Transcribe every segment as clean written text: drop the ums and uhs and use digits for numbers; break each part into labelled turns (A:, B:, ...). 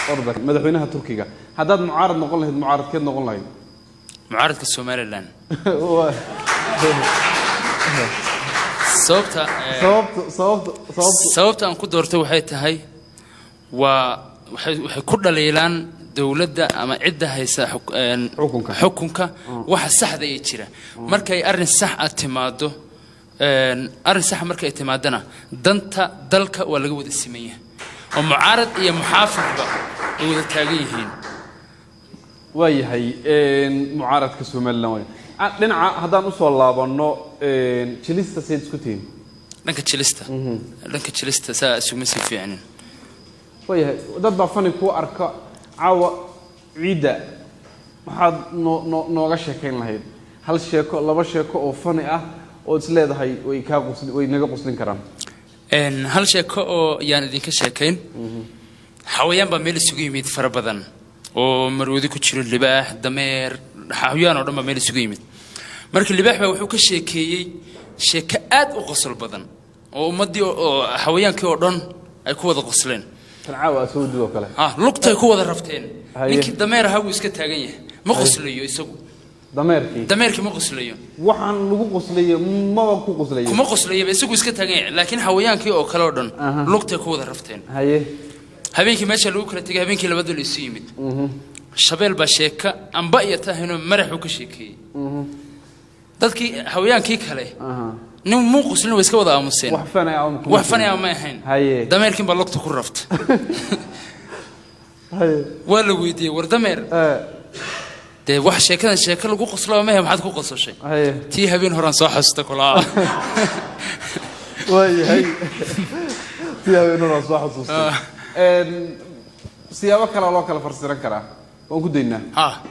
A: أرضك مدحوينها تركيا هذا معارض نقول له معارض كده نقول له
B: معارض كالسومالي لان sababta aan ku doortay waxay tahay waxay ku dhaleelaan dawladda ama cidda haysa xukunka waxa saxda ay jira markay arin sax ah timaado arin sax markay timaadana danta dalka waa laga wada simeeyaa oo mucaarad iyo muxaafidba ay wada taagan yihiin
A: waayahay mucaaradka Soomaaliland dhinaca haddaan u soo laabano jilista sayd isku tiin dhanka jilista saa isugu si fiicnin waayahay dad baa fani ku arka caawa ciida maxaad nooga sheekayn lahayd hal sheeko laba sheeko oo fani ah oo isleedahay way naga qoslin karaan
B: hal sheeko oo yaan idinka sheekayn xawayaan baa meel isugu yimid fara badan oo marwadi ku jiro libaax dameer xawayaan oo dhan baa meel isugu yimid markii libaax baa wuxuu ka sheekeeyay sheeko aad u qosol badan oo ummadii oo xawayaankii oo dhan ay ku wada qosleen
A: tanaawa soo duwo kale
B: lugtay ku wada rafteen ninkii dameer ahaa uu iska taagan yahay ma qoslayo isagu dameerkii ma qoslayo
A: waxaan lagu qoslayo ma ku qoslayo
B: kuma qoslayo isagu iska taagan yahay laakiin xawayaankii oo kale oo dhan lugtay ku wada rafteen habeenkii meesha lagu kala tagay habeenkii labadii la isu yimid shabeel baa sheeka amba iyo tahayno maraxu ka sheekeeyay dadkii xawayaankii kale nin muu qoslin way iska wada aamuseen wax fanaa ma ahayn dameerkii baa lugta ku raftay waa la weydiiyay war dameer de wax sheekadan sheeka lagu qoslo ma ahayn maxaad ku qososhay tii habeen horaan soo xasuusta kulaa
A: waayahay tii habeen horaan soo xasuusta siyaabo kale loo kala farsiran karaa waan ku daynaa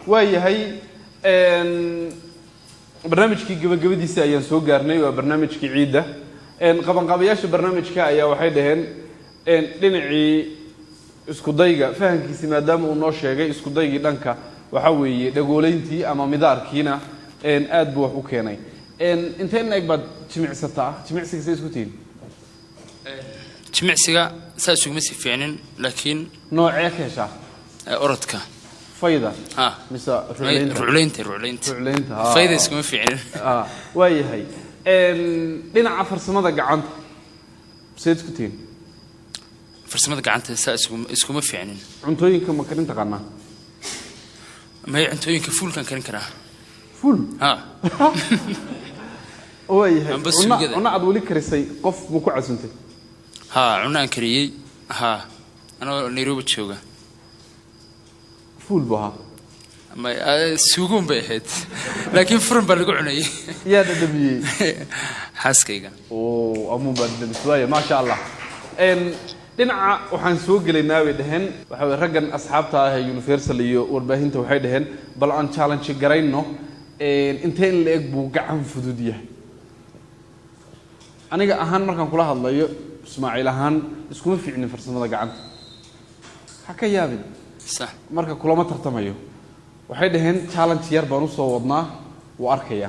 A: waayahay barnaamijkii gabagabadiisa ayaan soo gaarnay waa barnaamijkii ciida qabanqaabayaasha barnaamijka ayaa waxay dhaheen dhinacii isku dayga fahankiisa maadaama uu noo sheegay isku daygii dhanka waxa weeye dhagooleyntii ama midaarkiina aad buu wax u keenay inteen eeg baad jimicsataa jimicsiga say isku tihiin
B: jimicsiga saa isuguma si fiicnin laakiin
A: noocee ka heshaa
B: orodka
A: fayda
B: mise rucleynta fayda iskuma fiicnin
A: waayahay dhinaca farsamada gacanta say isku tihiin
B: farsamada gacanta saa iskuma fiicnin
A: cuntooyinka ma karin taqaanaa
B: may cuntooyinka fuulkan karin karaa
A: fuul waayahay cunno aad weli karisay qof ma ku casuntay
B: cunno aan kariyey anoo Nairobi jooga
A: fuul baa
B: suugoon bay ahayd laakiin furan baa lagu cunayay
A: yaa dhadhamiyey
B: xaaskayga
A: amuun baa dhadhamiswaaya maasha allah dhinaca waxaan soo gelaynaa bay dhaheen waxa way raggan asxaabta ah ee Universal iyo warbaahinta waxay dhaheen bal aan challenge garayno inteen la eg buu gacan fudud yahay aniga ahaan markaan kula hadlayo Ismaaciil ahaan iskuma fiicnin farsamada gacanta ha ka yaabin
B: sax
A: marka kulama tartamayo waxay dhaheen challenge yar baan u soo wadnaa wuu arkaya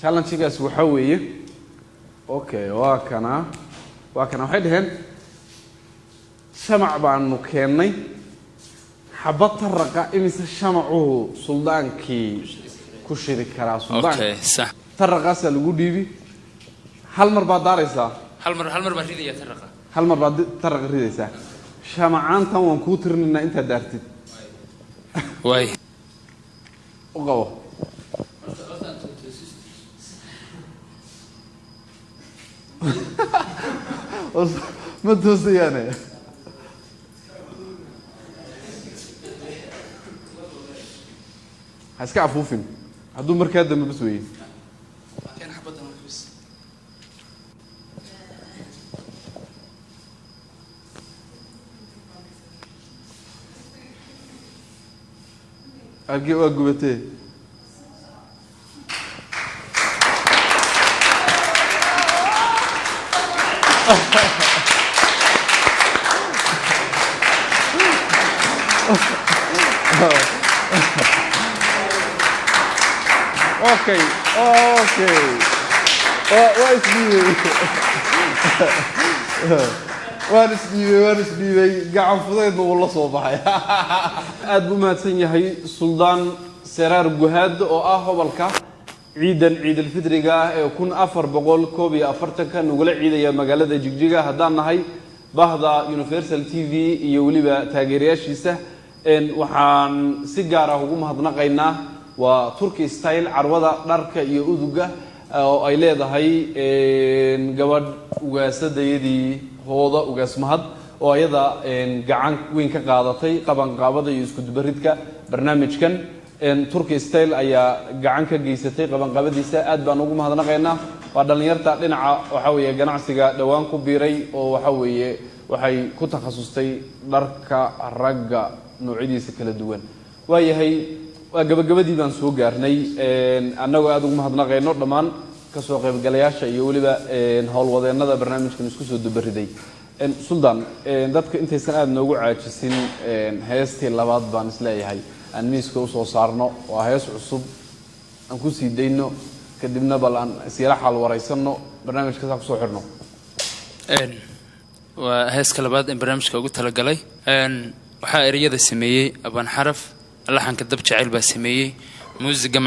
A: challenge-gaas waxa weeye okay waa kana waxay dhaheen shamac baanu keenay xabad taraqa imise shamacuhu suldaankii ku shiri karaa suldaanka
B: sax
A: taraqaas lagu dhiibi hal mar baad daaraysaa
B: hal mar baa ridaya taraqa
A: hal mar baad taraqa ridaysaa shamacaantan waan kuu tirinaynaa intaad daartid
B: waay
A: u qabo ma toosayaane ha iska afuufin hadduu markaa dambe bas weeye argii waa gubatee Okay. وارس ديبي قاعد فضيت والله صوبحي aad buu mahadsan yahay suldaan seraar guhaad oo ah hobalka ciidan ciidul fidriga ee 1441 kan ugula ciidaya magaalada Jigjiga hadaan nahay bahda Universal TV iyo waliba taageerayaashiisa waxaan si gaar ah ugu mahadnaqaynaa waa Turkey Style carwada dharka iyo uduga oo ay leedahay gabadh ugaasadayadii hooda ugaas mahad oo ayada gacan weyn ka qaadatay qabanqaabada iyo isku dubaridka barnaamijkan Turkey Style ayaa gacan ka geysatay qabanqaabadiisa aad baan ugu mahadnaqaynaa waa dhalinyarta dhinaca waxa weeye ganacsiga dhawaan ku biiray oo waxa weeye waxay ku takhasustay dharka ragga noocyadiisa kala duwan waayahay waa gabagabadii baan soo gaarnay annagoo aad ugu mahadnaqayno dhammaan ka soo qaybgalayaasha iyo waliba howlwadeennada barnaamijkan isku soo dubariday suldaan dadka intaysan aad noogu caajisin heestii labaad baan isleeyahay aan miiska u soo saarno waa hees cusub aan ku sii dayno kadibna bal aan siira xal wareysano barnaamijka ku soo xirno
B: waa heeska labaad in barnaamijka ugu talagalay waxa eriyada sameeyay abaan xaraf laxanka dab jacayl baa sameeyay muusiga